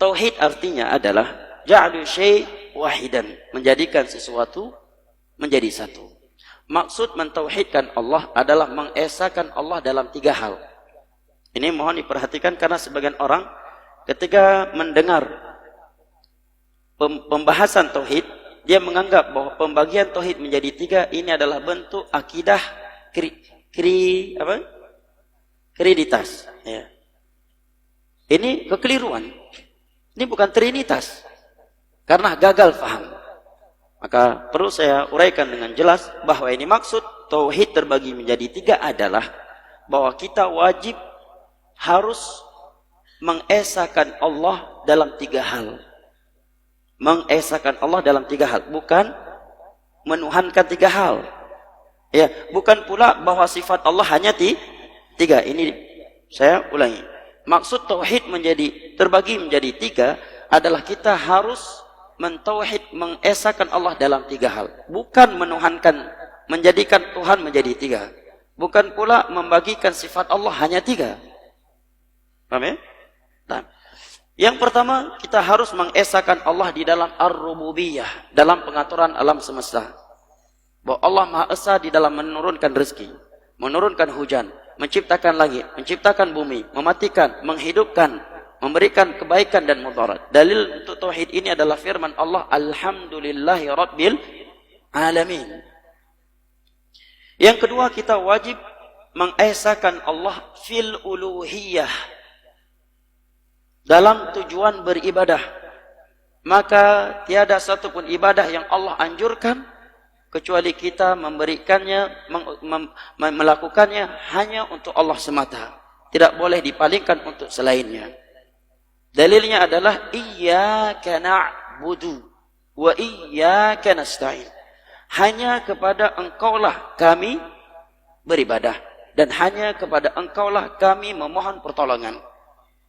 Tauhid artinya adalah ja'lu syai' wahidan, menjadikan sesuatu menjadi satu. Maksud mentauhidkan Allah adalah mengesahkan Allah dalam 3 hal. Ini mohon diperhatikan karena sebagian orang ketika mendengar pembahasan tauhid, dia menganggap bahwa pembagian tauhid menjadi 3 ini adalah bentuk akidah kreditas. Ya. Ini kekeliruan. Ini bukan trinitas. Karena gagal faham. Maka perlu saya uraikan dengan jelas bahwa ini maksud tauhid terbagi menjadi 3 adalah bahwa kita wajib harus mengesahkan Allah dalam 3 hal. Mengesahkan Allah dalam 3 hal, bukan menuhankan 3 hal. Ya, bukan pula bahwa sifat Allah hanya 3. Ini saya ulangi. Maksud tauhid terbagi menjadi 3 adalah kita harus mentauhid, mengesahkan Allah dalam 3 hal, bukan menuhankan, menjadikan Tuhan menjadi 3, bukan pula membagikan sifat Allah hanya 3. Paham ya? Nah, yang pertama kita harus mengesahkan Allah di dalam ar-rububiyah, dalam pengaturan alam semesta. Bahwa Allah Maha Esa di dalam menurunkan rezeki, menurunkan hujan, menciptakan langit, menciptakan bumi, mematikan, menghidupkan, memberikan kebaikan dan mudarat. Dalil untuk tauhid ini adalah firman Allah, alhamdulillahi rabbil alamin. Yang kedua, kita wajib mengesahkan Allah fil uluhiyah, dalam tujuan beribadah. Maka tiada satupun ibadah yang Allah anjurkan kecuali kita memberikannya, melakukannya hanya untuk Allah semata. Tidak boleh dipalingkan untuk selainnya. Dalilnya adalah iyyaka na'budu wa iyyaka nasta'in. Hanya kepada Engkaulah kami beribadah dan hanya kepada Engkaulah kami memohon pertolongan.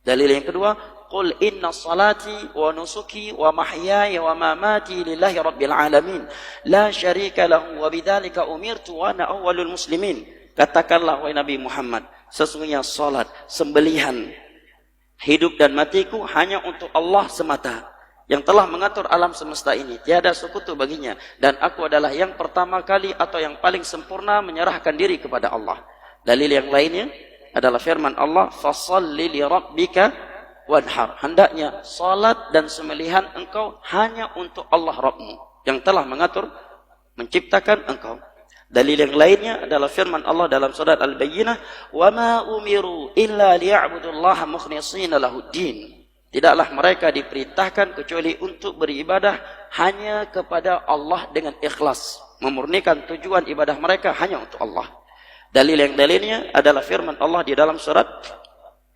Dalil yang kedua, qul inna salati wa nusuki wa mahyaya wa mamati lillahi rabbil alamin la syarika lahu wa bidzalika umirtu wa ana awwalul muslimin. Katakanlah wahai Nabi Muhammad, sesungguhnya salat, sembelihan, hidup dan matiku hanya untuk Allah semata yang telah mengatur alam semesta ini, tiada sekutu baginya, dan aku adalah yang pertama kali atau yang paling sempurna menyerahkan diri kepada Allah. Dalil yang lainnya adalah firman Allah, fasholli li rabbika wanhar. Hendaknya salat dan sembelihan engkau hanya untuk Allah Rabbmu yang telah mengatur, menciptakan engkau. Dalil yang lainnya adalah firman Allah dalam surat Al-Bayyinah, wa ma umiru illa liya'budullaha mukhlishina lahuddin. Tidaklah mereka diperintahkan kecuali untuk beribadah hanya kepada Allah dengan ikhlas, memurnikan tujuan ibadah mereka hanya untuk Allah. Dalil yang dalilnya adalah firman Allah di dalam surat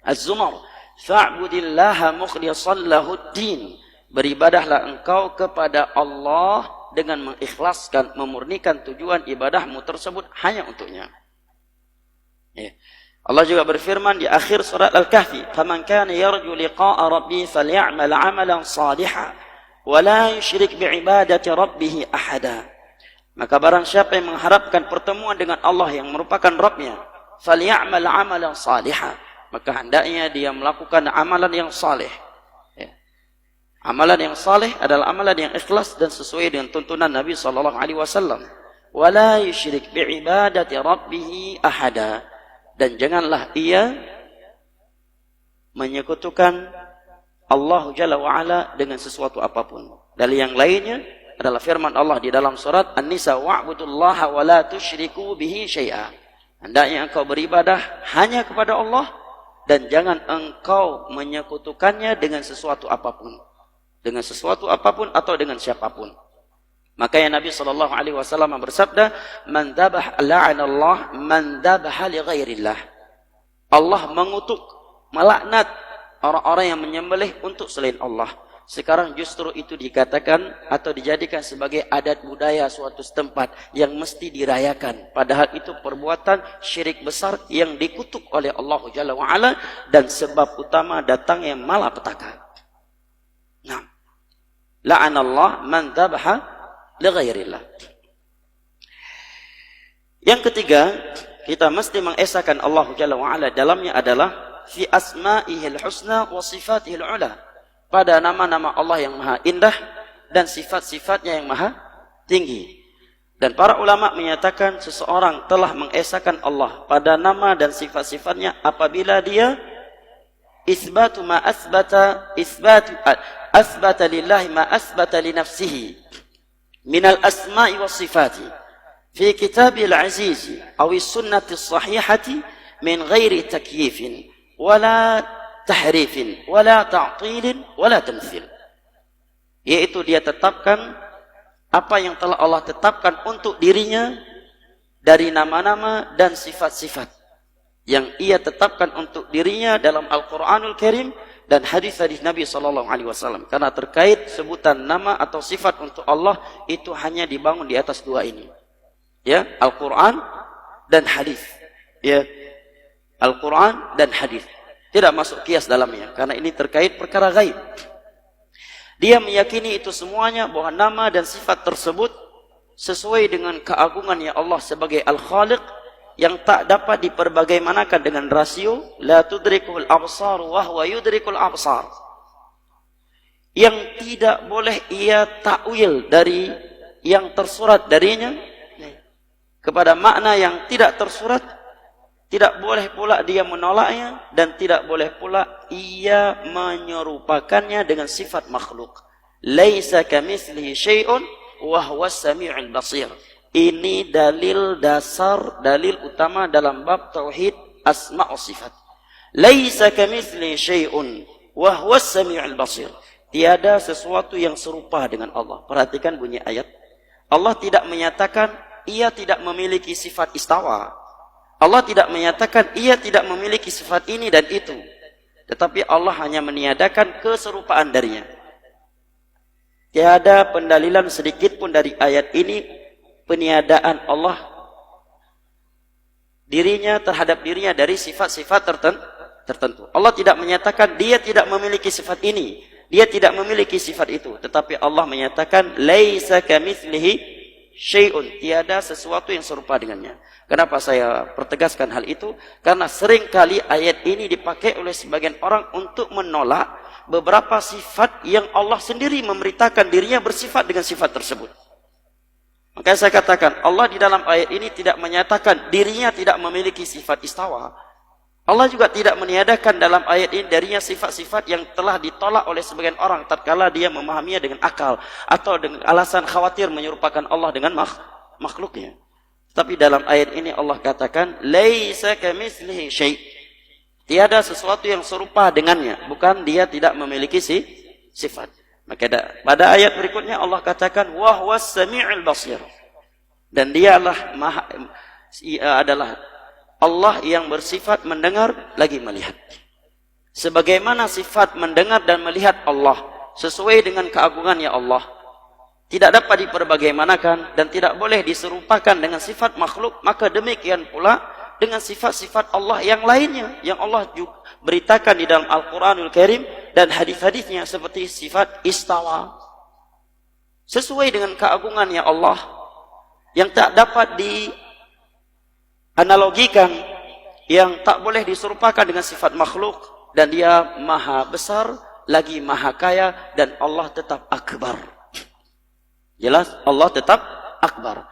Az-Zumar, fa'budillaha mukhlishan lahuddin. Beribadahlah engkau kepada Allah dengan mengikhlaskan, memurnikan tujuan ibadahmu tersebut hanya untuknya. Ya. Allah juga berfirman di akhir surat Al-Kahfi, "Faman kana yarju liqa'a rabbih falya'mal 'amalan shalihan wa la yusyrik bi'ibadati rabbih ahada." Maka barang siapa yang mengharapkan pertemuan dengan Allah yang merupakan Rabbnya, falya'mal 'amalan shalihan, maka hendaknya dia melakukan amalan yang saleh. Ya. Amalan yang saleh adalah amalan yang ikhlas dan sesuai dengan tuntunan Nabi sallallahu alaihi wasallam. Wa la yusyrik bi'ibadati rabbih ahada. Dan janganlah ia menyekutukan Allah Jalla wa'ala dengan sesuatu apapun. Dalil yang lainnya adalah firman Allah di dalam surat An-Nisa, wa'budullaha wa la tusyriku bihi syai'a. Hendaknya engkau beribadah hanya kepada Allah dan jangan engkau menyekutukannya dengan sesuatu apapun. Dengan sesuatu apapun atau dengan siapapun. Makanya Nabi SAW bersabda, man dzabah la'anallah man dzabaha li ghairillah. Allah mengutuk, melaknat orang-orang yang menyembelih untuk selain Allah. Sekarang justru itu dikatakan atau dijadikan sebagai adat budaya suatu setempat yang mesti dirayakan. Padahal itu perbuatan syirik besar yang dikutuk oleh Allah Jalla wa'ala dan sebab utama datangnya malapetaka. Nah, la'anallah man dzabaha lighairillah. Yang ketiga, kita mesti mengesahkan Allah Jalla wa'ala dalamnya adalah fi asma'ihil husna wa sifatihil ula. pada nama-nama Allah yang maha indah dan sifat-sifatnya yang maha tinggi. Dan para ulama menyatakan seseorang telah mengesahkan Allah pada nama dan sifat-sifatnya apabila dia asbata lillahi ma asbata li nafsihi minal asma'i was sifati fi kitabil aziz aw sunnati sahihati min ghairi takyifin wala tahrifin wala ta'tilin wala tamthil, yaitu dia tetapkan apa yang telah Allah tetapkan untuk dirinya dari nama-nama dan sifat-sifat yang ia tetapkan untuk dirinya dalam Al-Quranul Karim dan hadis-hadis Nabi SAW. Karena terkait sebutan nama atau sifat untuk Allah itu hanya dibangun di atas dua ini, ya, Al-Quran dan hadis, ya, Al-Quran dan hadis. Tidak masuk kias dalamnya karena ini terkait perkara gaib. Dia meyakini itu semuanya bahwa nama dan sifat tersebut sesuai dengan keagungannya Allah sebagai Al-Khaliq yang tak dapat diperbagaimanakan dengan rasio, la tudrikul absar wa huwa yudrikul absar, yang tidak boleh ia takwil dari yang tersurat darinya kepada makna yang tidak tersurat, tidak boleh pula dia menolaknya, dan tidak boleh pula ia menyerupakannya dengan sifat makhluk. Laisa kamitslihi syai'un wa huwas samiul basir. Ini dalil dasar, dalil utama dalam bab tauhid asma' wa sifat. Laisa kamitslihi syai'un wa huwas samiul basir. Tiada sesuatu yang serupa dengan Allah. Perhatikan bunyi ayat. Allah tidak menyatakan ia tidak memiliki sifat istawa. Allah tidak menyatakan ia tidak memiliki sifat ini dan itu. Tetapi Allah hanya meniadakan keserupaan darinya. Tiada pendalilan sedikit pun dari ayat ini peniadaan Allah dirinya terhadap dirinya dari sifat-sifat tertentu. Allah tidak menyatakan dia tidak memiliki sifat ini, dia tidak memiliki sifat itu, tetapi Allah menyatakan laisa kamitslihi syai'un, tiada sesuatu yang serupa dengannya. Kenapa saya pertegaskan hal itu? Karena seringkali ayat ini dipakai oleh sebagian orang untuk menolak beberapa sifat yang Allah sendiri memberitakan dirinya bersifat dengan sifat tersebut. Makanya saya katakan, Allah di dalam ayat ini tidak menyatakan dirinya tidak memiliki sifat istawa. Allah juga tidak meniadakan dalam ayat ini darinya sifat-sifat yang telah ditolak oleh sebagian orang tatkala dia memahaminya dengan akal atau dengan alasan khawatir menyerupakan Allah dengan makhluknya. Tapi dalam ayat ini Allah katakan laisa kamitslihi syai'. Tiada sesuatu yang serupa dengannya, bukan dia tidak memiliki sifat. Maka pada ayat berikutnya Allah katakan wa huwas samiul basir. Dan dialah adalah Allah yang bersifat mendengar lagi melihat. Sebagaimana sifat mendengar dan melihat Allah sesuai dengan keagungannya Allah, tidak dapat diperbagaimanakan dan tidak boleh diserupakan dengan sifat makhluk, maka demikian pula dengan sifat-sifat Allah yang lainnya yang Allah juga beritakan di dalam Al-Quranul Karim dan hadis-hadisnya, seperti sifat istawa sesuai dengan keagungannya Allah yang tak dapat dianalogikan, yang tak boleh diserupakan dengan sifat makhluk, dan dia maha besar lagi maha kaya, dan Allah tetap akbar. Jelas Allah tetap akbar.